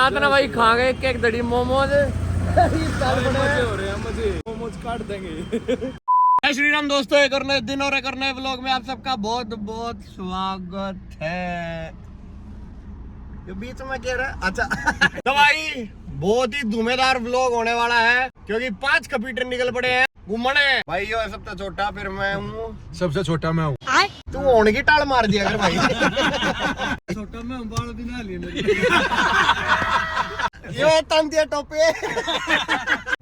रात ना भाई खा गए एक दड़ी मोमोज हो रहे हैं मुझे मोमोज काट देंगे। जय श्री राम दोस्तों, एक और नए दिन और एक और नए व्लॉग में आप सबका बहुत बहुत स्वागत है। ये बीच में कह रहा है अच्छा तो भाई बहुत ही धुमेदार व्लॉग होने वाला है क्योंकि 5 कंप्यूटर निकल पड़े हैं घूमने। भाई यो है सबसे छोटा, फिर मैं हूँ सबसे छोटा मैं हूँ। तू होने की टाल मार दिया कर भाई। छोटा मैं हूँ, बाल भी ना लिए ये तंतिया टोपे।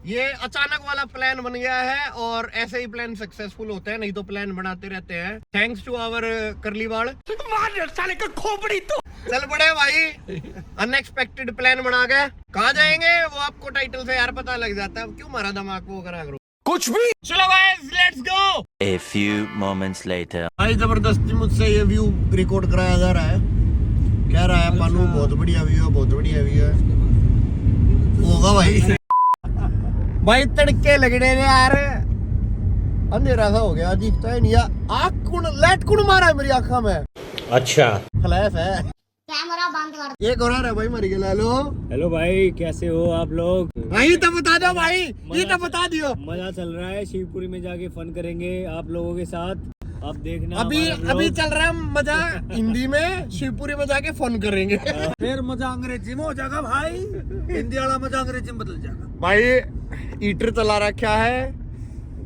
ये अचानक वाला प्लान बन गया है और ऐसे ही प्लान सक्सेसफुल होते हैं, नहीं तो प्लान बनाते रहते हैं। थैंक्स टू आवर करलीवाड़ साले का खोपड़ी। तो चल पड़े भाई, अनएक्सपेक्टेड प्लान बना के कहाँ जाएंगे वो आपको टाइटल से यार पता लग जाता है। क्यों मारा दिमाग को करा करो कुछ भी। चलो guys let's go. A few moments later. भाई जबरदस्ती मुझसे ये व्यू रिकॉर्ड कराया जा रहा है। कह रहा है पानू बहुत बढ़िया व्यू है, बहुत बढ़िया व्यू है। होगा भाई। भाई तड़के लग रहे हैं यार, अंधेरा सा हो गया, दिखता है नहीं। आँख कुण लाइट कुण मारा है मेरी आँखों में। अच्छा फ्लैश है, कैमरा बंद कर। ये हो रहा है भाई मर गया। हेलो हेलो भाई, कैसे हो आप लोग? भाई तो बता दो भाई, ये तो बता दियो। मजा चल रहा है, शिवपुरी में जाके फन करेंगे आप लोगों के साथ। आप देखना अभी चल रहा है मजा हिंदी में, शिवपुरी में जाके फोन करेंगे। फिर मजा अंग्रेजी में हो जाएगा भाई, हिंदी वाला मजा अंग्रेजी में बदल जाएगा। भाई हीटर चला रखा है,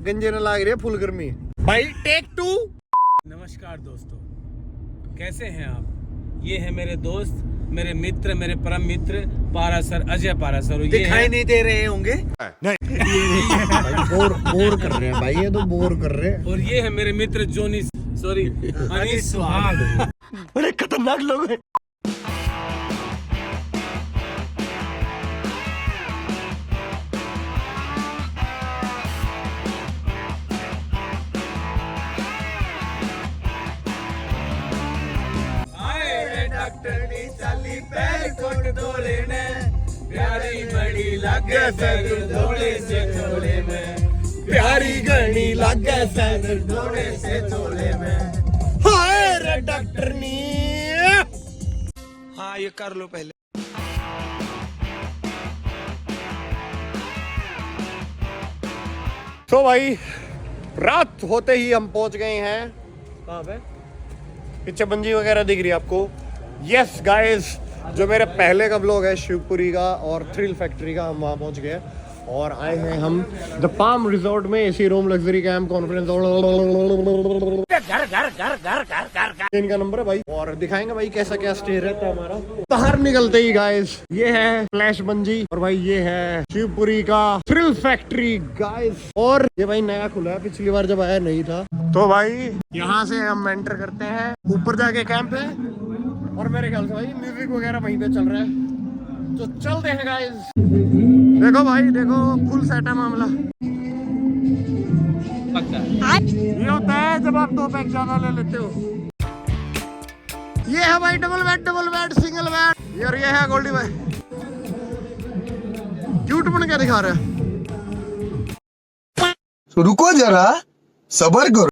गंजे न लाग रही है फुल गर्मी। भाई टेक 2। नमस्कार दोस्तों, कैसे हैं आप? ये है मेरे दोस्त, मेरे मित्र, मेरे परम मित्र पारासर, अजय पारासर। दिखाई नहीं दे रहे होंगे। बोर कर रहे हैं भाई, ये तो बोर कर रहे हैं। और ये है मेरे मित्र जोनी, सॉरी अनीस सुहाग। बड़े खतरनाक लोग हैं। प्यारी बड़ी लगे सर थोड़े से थोड़े में, प्यारी गणी लगे सर थोड़े से थोड़े में। हाय रे डॉक्टर नी। हाँ ये कर लो पहले। तो भाई रात होते ही हम पहुंच गए हैं। कहाँ पे? पीछे बंजी वगैरह दिख रही है आपको। यस गाइस, जो मेरे पहले का व्लॉग है शिवपुरी का और थ्रिल फैक्ट्री का, हम वहाँ पहुँच गए और आए हैं हम द पाम रिजॉर्ट में। AC room, luxury camp, conference इनका नंबर है भाई, और दिखाएंगे भाई कैसा क्या स्टे रहता है हमारा। बाहर निकलते ही गाइस ये है फ्लैश बंजी और भाई ये है शिवपुरी का थ्रिल फैक्ट्री गाइस। और ये भाई नया खुला है, पिछली बार जब आया नहीं था। तो भाई यहाँ से हम एंटर करते हैं, ऊपर जाके कैंप है और मेरे ख्याल से भाई म्यूजिक वगैरह वहीं पे चल रहा है, तो चलते हैं गाइस। देखो भाई देखो, फुल सेट है मामला। ये होता है जब आप 2 पैक ज्यादा ले लेते हो। ये है भाई डबल बेड, सिंगल बेड। और ये है गोल्डी भाई, क्यूट बन के दिखा रहा है। रुको जरा सबर करो।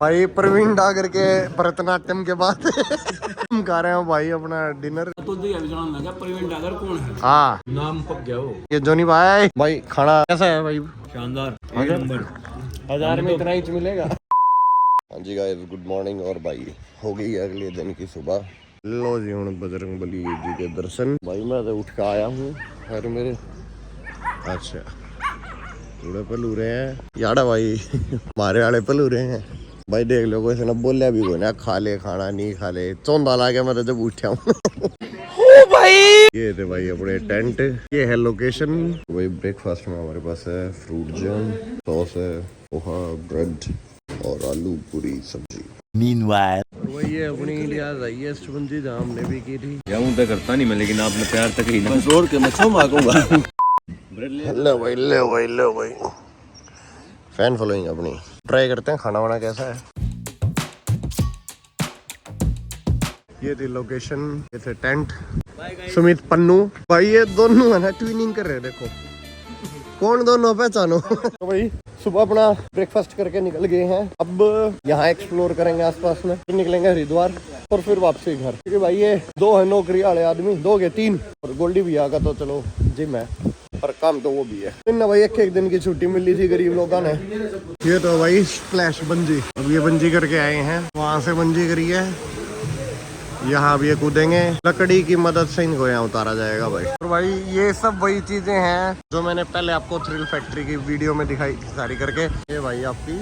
भाई प्रवीण डागर के भरतनाट्यम के बाद हम खा रहे हैं भाई अपना डिनर। तो प्रवीण डागर कौन है? हाँ नाम पक गया वो। ये जोनी भाई। भाई खाना कैसा है भाई? शानदार, एक नंबर। 1000 में इतना ही मिलेगा। हाँ जी गाइस, गुड मॉर्निंग। और भाई हो गई अगले दिन की सुबह। लो जी हूँ बजरंग बली जी के दर्शन। भाई मैं तो उठ के आया हूँ और मेरे अच्छा पूरे पलूरे हैं याड़ा भाई। हमारे वाले पलूरे हैं भाई, देख लो कोई ना बोलिया भी कोई ना, खा ले खाना नहीं खा ले, चौंधा ला के मैं तो जब उठा हूँ। भाई ये थे भाई अपने टेंट, ये है लोकेशन। भाई ब्रेकफास्ट में हमारे पास है फ्रूट जैम, सॉस है, पोहा, ब्रेड और आलू पूरी सब्जी। Meanwhile. वही है अपनी इंडिया हाईएस्ट बंजी जहाँ हमने भी की थी। जाऊँ तो करता नहीं मैं, लेकिन आपने प्यार तक ही ना जोर के मैं छो मांगूंगा। ले भाई फैन फॉलोइंग अपनी। ट्राई करते हैं खाना वाना कैसा है। ये थी लोकेशन, ये थे टेंट। सुमित पन्नू भाई, ये दोनों है ना ट्विनिंग कर रहे हैं, देखो कौन दोनों पहचानो। तो भाई सुबह अपना ब्रेकफास्ट करके निकल गए हैं, अब यहाँ एक्सप्लोर करेंगे आसपास में, फिर निकलेंगे हरिद्वार और फिर वापसी घर। क्योंकि भाई ये 2 है नौकरी वाले आदमी, 2 के 3, और गोल्डी भैया का तो चलो जिम है पर काम तो वो भी है। ना भाई एक दिन की छुट्टी मिली थी गरीब लोगों ने। ये तो भाई स्प्लैश बंजी, अब ये बंजी करके आए हैं, वहां से बंजी करी है, यहाँ अब ये कूदेंगे, लकड़ी की मदद से इनको यहाँ उतारा जाएगा भाई। और भाई ये सब वही चीजें हैं जो मैंने पहले आपको थ्रिल फैक्ट्री की वीडियो में दिखाई सारी करके। ये भाई आपकी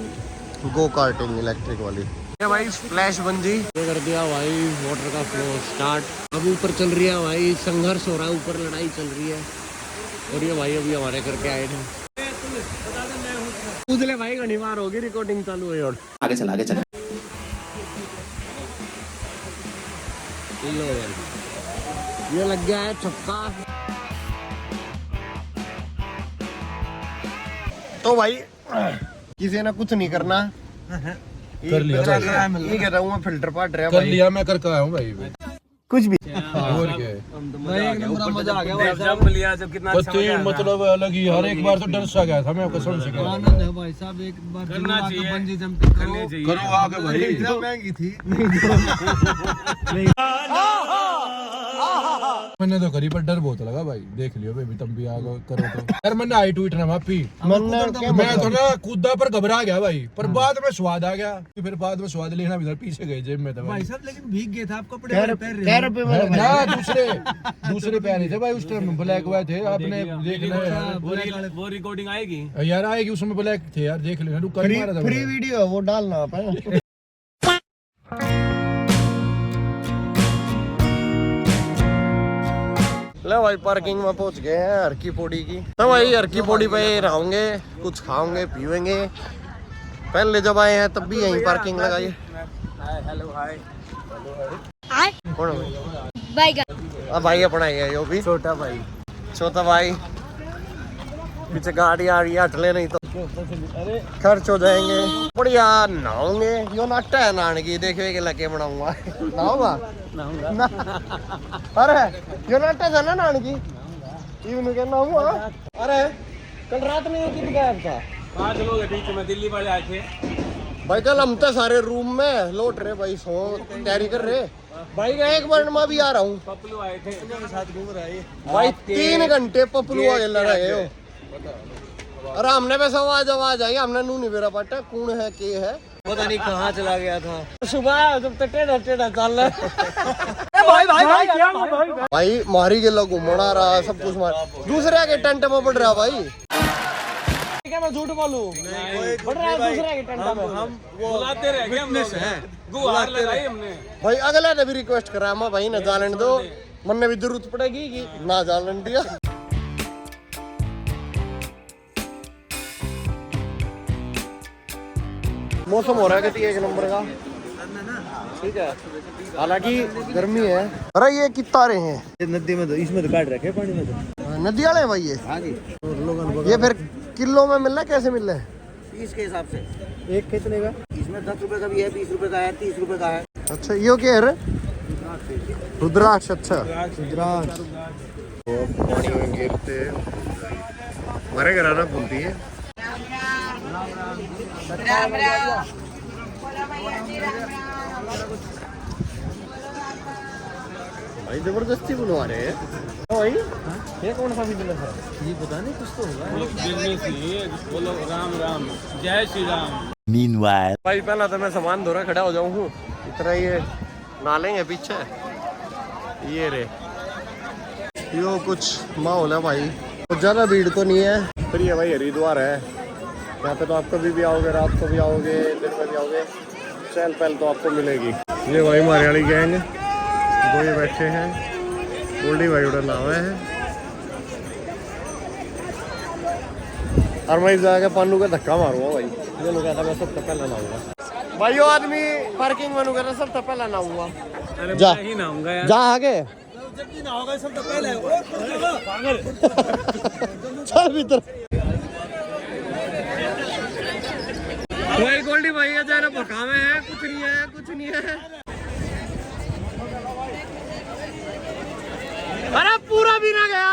गो कार्टिंग इलेक्ट्रिक वाली, ये भाई स्प्लैश बंजी। ये कर दिया भाई वाटर का फ्लो स्टार्ट, अब ऊपर चल रही है भाई, संघर्ष हो रहा है, ऊपर लड़ाई चल रही है। और ये भाई अभी हमारे करके आए थे, उजले भाई घनी मार होगी, रिकॉर्डिंग चालू है और आगे चल आगे चल। ये लग गया है छक्का। तो भाई किसी ने कुछ नहीं करना, कर लिया भाई। ये कहता हूँ मैं फिल्टर पाट रहा कर भाई, लिया, मैं करके आया हूँ भाई। कुछ भी और क्या है? मजा आ गया जब लिया, जब कितना अच्छा मजा आया। मतलब अलग ही, हर एक बार तो डर सा गया था मैं, कसम से कह रहा हूं। आनंद है भाई साहब, एक बार करना चाहिए, बंजी जंपिंग करो। करनी चाहिए। करो आगे भाई। इतना महंगी थी। मैंने तो करी पर डर बहुत लगा भाई, देख लियो बेबी तुम भी आगे करो तो। यार मैंने आई ट्वीट ना माफी, मैं तो ना कूदा पर घबरा गया भाई, पर बाद में स्वाद आ गया, फिर बाद में स्वाद लेना भी पीछे गए जेब में था भाई साहब, लेकिन भीग गए थे आप कपड़े पहन रहे पैर पे मेरे ना, दूसरे पहने थे भाई उस टाइम, ब्लैक हुए थे, आपने देख लिया। वो रिकॉर्डिंग आएगी यार आएगी, उसमें ब्लैक थे यार, देख लेना। फ्री वीडियो है वो डालना आप है। ले भाई पार्किंग में पहुंच गए हैं हरकी पौड़ी की। तो भाई हरकी पौड़ी पे रहोगे, कुछ खाओगे पीवेंगे, पहले जब आए हैं तब भी यहीं पार्किंग लगाई। हेलो हाय कौन भाई? भाई अपना ही है, यो भी छोटा भाई, छोटा भाई। पीछे गाड़ी आ रही है, हट ले नहीं तो खर्च हो जाएंगे। बढ़िया नहाओगे, यो नाटा है नहाने की, देखिए लगे बनाऊंगा नहाऊंगा ना। अरे यो नाटा था ना नहाने की, इवन के नहाऊंगा। अरे कल रात में कितने गायब था? 5 लोग हैं बीच में, दिल्ली वाले आए थे भाई। कल हम तो सारे रूम में लौट रहे भाई, सो तैयारी कर रहे भाई। का एक बार मैं भी आ रहा हूँ, पपलू आए थे साथ घूम रहा है भाई 3 घंटे पपलू आगे लड़ा गए हो। अरे हमने वैसा आवाज आई, हमने नू नहीं बेरा पाटा कौन है के है, पता नहीं कहाँ चला गया था। सुबह जब तक टेढ़ा चल रहा है भाई, मारी के लोग घूमना रहा, सब कुछ मार, दूसरे के टेंट में पड़ रहा भाई। क्या मैं झूठ बोलूं? पड़ रहा है दूसरे के टेंट में। हम बुलाते रह गए, हमने गुहार लगाई हमने भाई। अगले ने भी रिक्वेस्ट करा मैं भाई न जालन दो, मन भी जरूरत पड़ेगी कि ना जालन दिया। मौसम हो रहा है कि 1 नंबर का, ठीक है, हालांकि गर्मी है। अरे ये कितना रहे हैं नदी में, तो इसमें तो काट रखे पानी में, तो नदी वाले भाई ये। हाँ जी। ये फिर किलो में मिल रहा है, कैसे मिल रहा है? 30 के हिसाब से। एक कितने का? इसमें 10 रुपए का भी है, 20 रुपए का है, 30 रुपए का है। अच्छा ये क्या है? रुद्राक्ष। अच्छा रुद्राक्ष पानी में गिरते हमारे घर आना भूलती है। भाई जबरदस्ती बुलवा रहे हैं भाई। ये कौन सा बिजनेस है? ये पता नहीं, कुछ तो होगा। बिजनेस ही है, बोलो राम राम, जय श्री राम। Meanwhile. भाई पहला तो मैं सामान धोरा खड़ा हो जाऊँ, इतना ये नालेंगे पीछे, ये रे यो कुछ माहौल है भाई। तो ज़्यादा भीड़ तो नहीं है, फिर ये भाई हरिद्वार है, यहाँ पे तो आप कभी भी आओगे, रात को भी आओगे, दिन में भी आओगे, चहल पहल तो आपको मिलेगी। ये भाई हमारे वाली गैंग, 2 ये बैठे हैं, गोल्डी भाई उड़ा नाम है, और मैं जाके पानू का धक्का मारूंगा भाई। ये लोग कहता मैं सबसे पहले नहाऊंगा भाई। वो आदमी पार्किंग में कहता सबसे पहले नहाऊंगा। अरे जा मैं ही नहाऊंगा यार, जा आगे चल भीतर। भाई गोल्डी भाई है, जरा भकावे है, कुछ नहीं है, कुछ नहीं है। भी ना गया।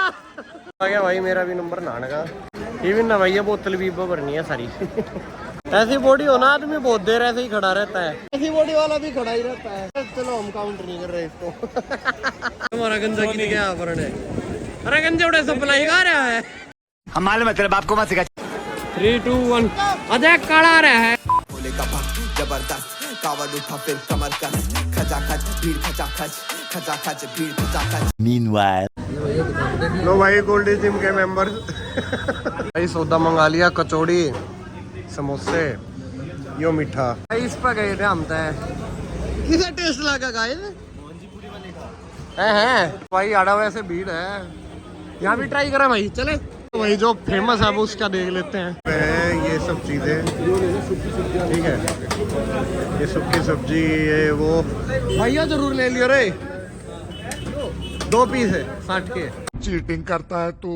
आ गया भाई मेरा भी नंबर नहाने का। इवन ना भैया बोतल भी भरनी है सारी। ऐसी बॉडी हो ना आदमी बहुत देर ऐसे ही खड़ा रहता है, ऐसी बॉडी वाला भी खड़ा ही रहता है। चलो हम काउंट नहीं कर रहे इसको। हमारा गंजा की क्या वर्ण है? अरे गंजे उड़े सप्लाई कर रहा है। हम मालूम है तेरे बाप को मत सिखा। 3 2 1 अजय काढ़ा रहा है। जबरदस्त कावड़ उठा फिर कमर कस खचाखच भीड़ खचाखच खचाखच भीड़ खचाखच। Meanwhile. लो भाई गोल्डी जिम के मेंबर भाई सौदा मंगा लिया, कचौड़ी समोसे यो मीठा। भाई इस पर गए थे हम तय। किसे टेस्ट लगा गाइस? है भाई आड़ा वैसे भीड़ है, यहाँ भी ट्राई करा भाई। चले तो भाई जो फेमस है वो उसका देख लेते हैं। ये सब चीजें ठीक है, ये सुक्की सब्जी ये वो भैया जरूर ले लियो रे। 2 पीस है 60 के। चीटिंग करता है तू।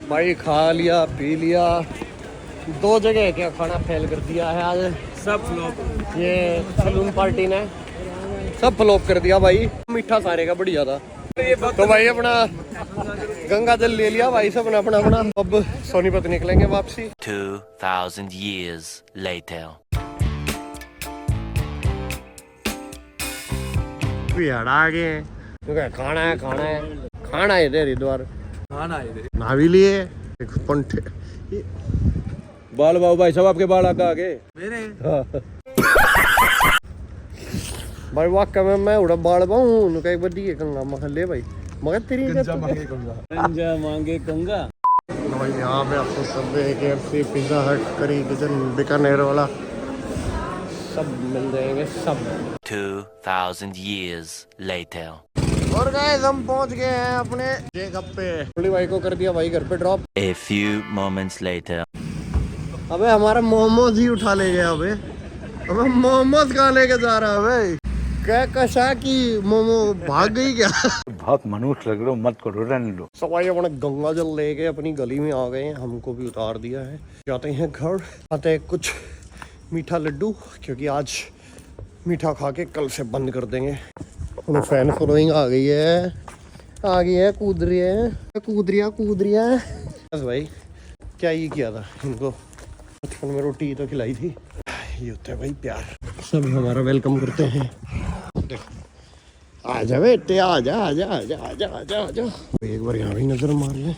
भाई खा लिया पी लिया, 2 जगह क्या खाना फेल कर दिया है आज। सब फ्लॉप। ये सलून पार्टी ने सब फ्लॉप कर दिया भाई। मीठा सारे का बढ़िया था। तो भाई अपना गंगा जल ले लिया भाई सब ने अपना अपना। अब सोनीपत निकलेंगे वापसी। 2000 years later. आ गए हैं क्योंकि खाना है खाना है इधर हरिद्वार। खाना है इधर। ना भी लिए एक पंठे बाल बाबू भाई साहब आपके बाल आगे मेरे भाई वाकई में मैं उड़ा बाल बाहूं कई बड़ी कंगा महल्ले भाई मगर तेरी गंजा मांगे कंगा। भाई यहाँ पे आपको सब KFC पिज्जा हट करी किचन बीकानेर वाला सब मिल जाएंगे सब। 2000 years later. और गाइस हम पहुंच गए हैं अपने जगह पे। थोड़ी भाई को कर दिया भाई घर पे drop. A few moments later. अबे हमारा मोमोज ही उठा ले गया। अबे मोमोज कहाँ लेके जा रहा है भाई? क्या कशा की मोमो भाग गई क्या? बहुत मनुष्य लग रहे हो, मत करो, रहने लो। सब भाई अपने गंगा जल लेके अपनी गली में आ गए हैं, हमको भी उतार दिया है। जाते हैं घर, आते हैं कुछ मीठा लड्डू क्योंकि आज मीठा खा के कल से बंद कर देंगे। उन्हें फैन फॉलोइंग आ गई है कूद रही है बस भाई। क्या ही किया था इनको, बचपन में रोटी तो खिलाई थी। ये होता है भाई प्यार, सब हमारा वेलकम करते हैं। आजा बेटे आजा। एक बार यहाँ भी नजर मार ले।